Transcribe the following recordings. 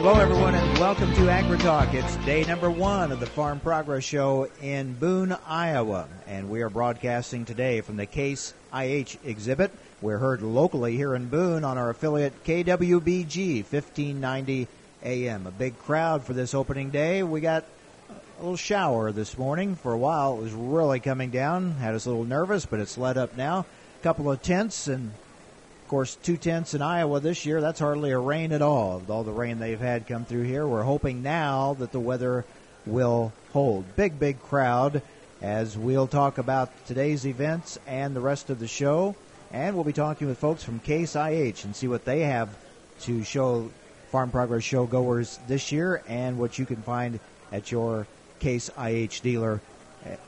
Hello, everyone, and welcome to AgriTalk. It's day number 1 of the Farm Progress Show in Boone, Iowa, and we are broadcasting today from the Case IH exhibit. We're heard locally here in Boone on our affiliate KWBG 1590 AM. A big crowd for this opening day. We got a little shower this morning. For a while, it was really coming down. Had us a little nervous, but it's let up now. A couple of tenths, and of course, 2 tenths in Iowa this year. That's hardly a rain at all. With all the rain they've had come through here, we're hoping now that the weather will hold. Big crowd as we'll talk about today's events and the rest of the show. And we'll be talking with folks from Case IH and see what they have to show Farm Progress Show goers this year and what you can find at your Case IH dealer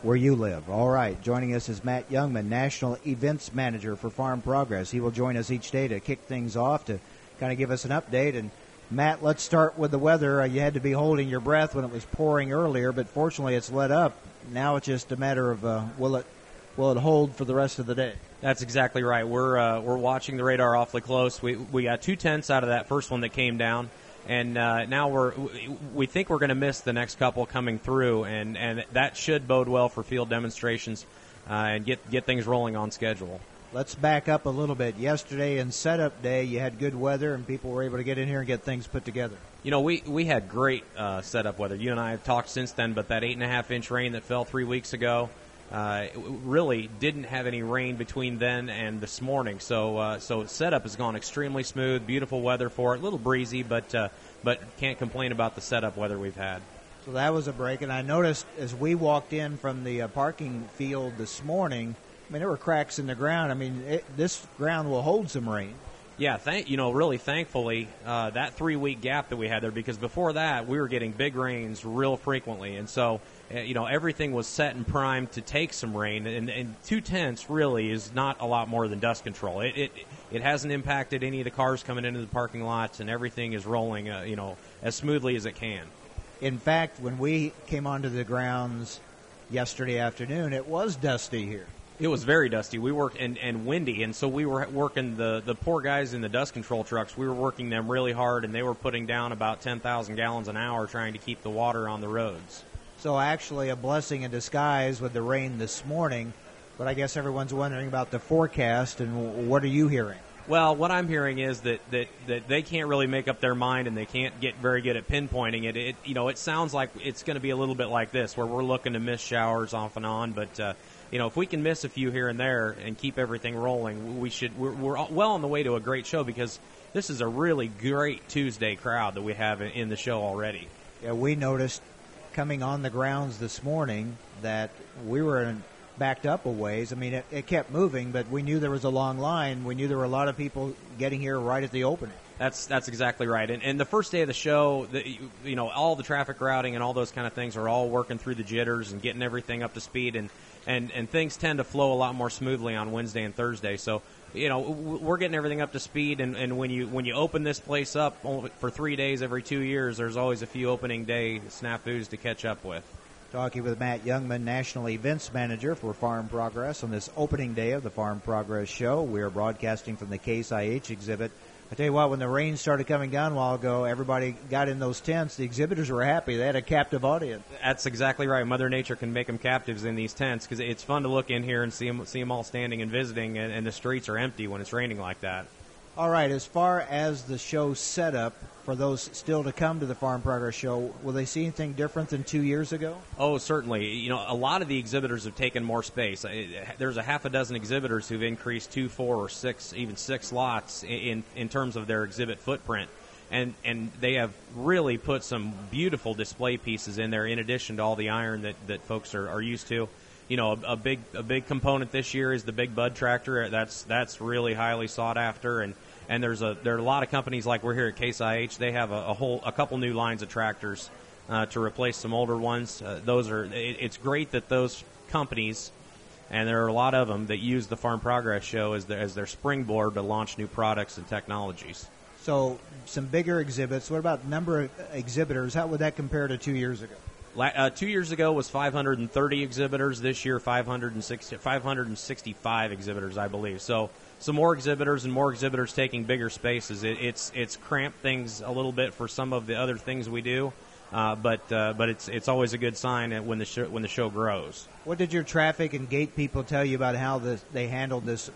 where you live. All right, joining us is Matt Jungmann, National Events Manager for Farm Progress. He will join us each day to kick things off, to kind of give us an update. And Matt, let's start with the weather. You had to be holding your breath when it was pouring earlier, but fortunately it's let up. Now it's just a matter of will it hold for the rest of the day? That's exactly right. We're watching the radar awfully close. We got 2 tenths out of that first one that came down. And now we think we're going to miss the next couple coming through, and that should bode well for field demonstrations and get things rolling on schedule. Let's back up a little bit. Yesterday and setup day, you had good weather, and people were able to get in here and get things put together. You know, we had great setup weather. You and I have talked since then, but that 8.5-inch rain that fell 3 weeks ago really didn't have any rain between then and this morning. So setup has gone extremely smooth, beautiful weather for it, a little breezy, but can't complain about the setup weather we've had. So that was a break, and I noticed as we walked in from the parking field this morning, I mean, there were cracks in the ground. I mean, this ground will hold some rain. Yeah, really thankfully, that 3-week gap that we had there, because before that we were getting big rains real frequently, and so everything was set and primed to take some rain, and 2 tenths really is not a lot more than dust control. It hasn't impacted any of the cars coming into the parking lots, and everything is rolling as smoothly as it can. In fact, when we came onto the grounds yesterday afternoon, it was dusty here. It was very dusty. We worked and windy, and so we were working the poor guys in the dust control trucks. We were working them really hard, and they were putting down about 10,000 gallons an hour trying to keep the water on the roads. So actually a blessing in disguise with the rain this morning, but I guess everyone's wondering about the forecast, and what are you hearing? Well, what I'm hearing is that they can't really make up their mind, and they can't get very good at pinpointing it. It sounds like it's going to be a little bit like this, where we're looking to miss showers off and on, but if we can miss a few here and there and keep everything rolling, we're well on the way to a great show, because this is a really great Tuesday crowd that we have in the show already. Yeah, we noticed coming on the grounds this morning that we were backed up a ways. I mean, it kept moving, but we knew there was a long line. We knew there were a lot of people getting here right at the opening. That's exactly right. And the first day of the show, all the traffic routing and all those kind of things are all working through the jitters and getting everything up to speed, and things tend to flow a lot more smoothly on Wednesday and Thursday. So, we're getting everything up to speed, and when you open this place up for 3 days every 2 years, there's always a few opening day snafus to catch up with. Talking with Matt Jungmann, National Events Manager for Farm Progress on this opening day of the Farm Progress Show. We are broadcasting from the Case IH exhibit. I tell you what, when the rain started coming down a while ago, everybody got in those tents. The exhibitors were happy. They had a captive audience. That's exactly right. Mother Nature can make them captives in these tents, because it's fun to look in here and see them all standing and visiting, and the streets are empty when it's raining like that. All right, as far as the show setup, for those still to come to the Farm Progress Show, will they see anything different than 2 years ago? Oh, certainly. A lot of the exhibitors have taken more space. There's a half a dozen exhibitors who've increased 2, 4, or 6, even 6 lots in terms of their exhibit footprint. And they have really put some beautiful display pieces in there, in addition to all the iron that folks are used to. A big component this year is the Big Bud tractor. That's really highly sought after, and there are a lot of companies, like we're here at Case IH. They have a couple new lines of tractors to replace some older ones. It's great that those companies, and there are a lot of them, that use the Farm Progress Show as their springboard to launch new products and technologies. So some bigger exhibits. What about number of exhibitors? How would that compare to 2 years ago? 2 years ago was 530 exhibitors. This year, 565 exhibitors, I believe. So some more exhibitors and more exhibitors taking bigger spaces. It's cramped things a little bit for some of the other things we do, but it's always a good sign when the show grows. What did your traffic and gate people tell you about how they handled this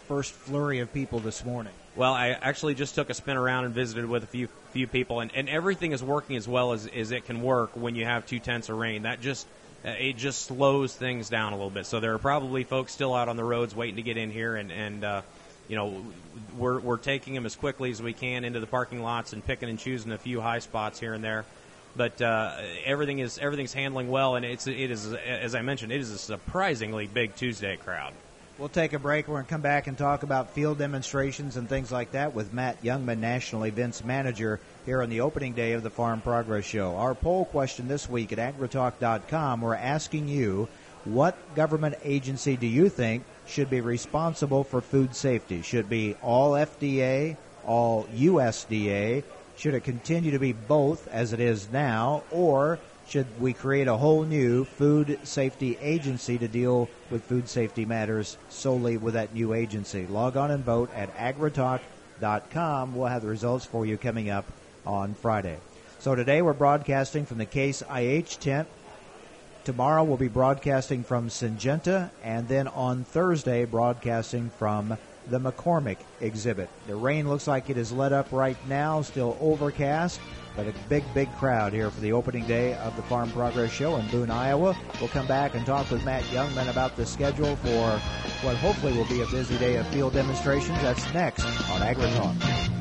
first flurry of people this morning? Well, I actually just took a spin around and visited with a few people, and everything is working as well as it can work when you have 2/10 of rain. That just slows things down a little bit. So there are probably folks still out on the roads waiting to get in here, and we're taking them as quickly as we can into the parking lots and picking and choosing a few high spots here and there. But everything's handling well, and it is, as I mentioned, it is a surprisingly big Tuesday crowd. We'll take a break. We're going to come back and talk about field demonstrations and things like that with Matt Jungmann, National Events Manager, here on the opening day of the Farm Progress Show. Our poll question this week at agritalk.com, we're asking you, what government agency do you think should be responsible for food safety? Should it be all FDA, all USDA? Should it continue to be both as it is now, or should we create a whole new food safety agency to deal with food safety matters solely with that new agency? Log on and vote at agritalk.com. We'll have the results for you coming up on Friday. So today we're broadcasting from the Case IH tent. Tomorrow we'll be broadcasting from Syngenta, and then on Thursday broadcasting from the McCormick exhibit. The rain looks like it is let up right now, still overcast, but a big crowd here for the opening day of the Farm Progress Show in Boone, Iowa. We'll come back and talk with Matt Jungmann about the schedule for what hopefully will be a busy day of field demonstrations. That's next on AgriTalk.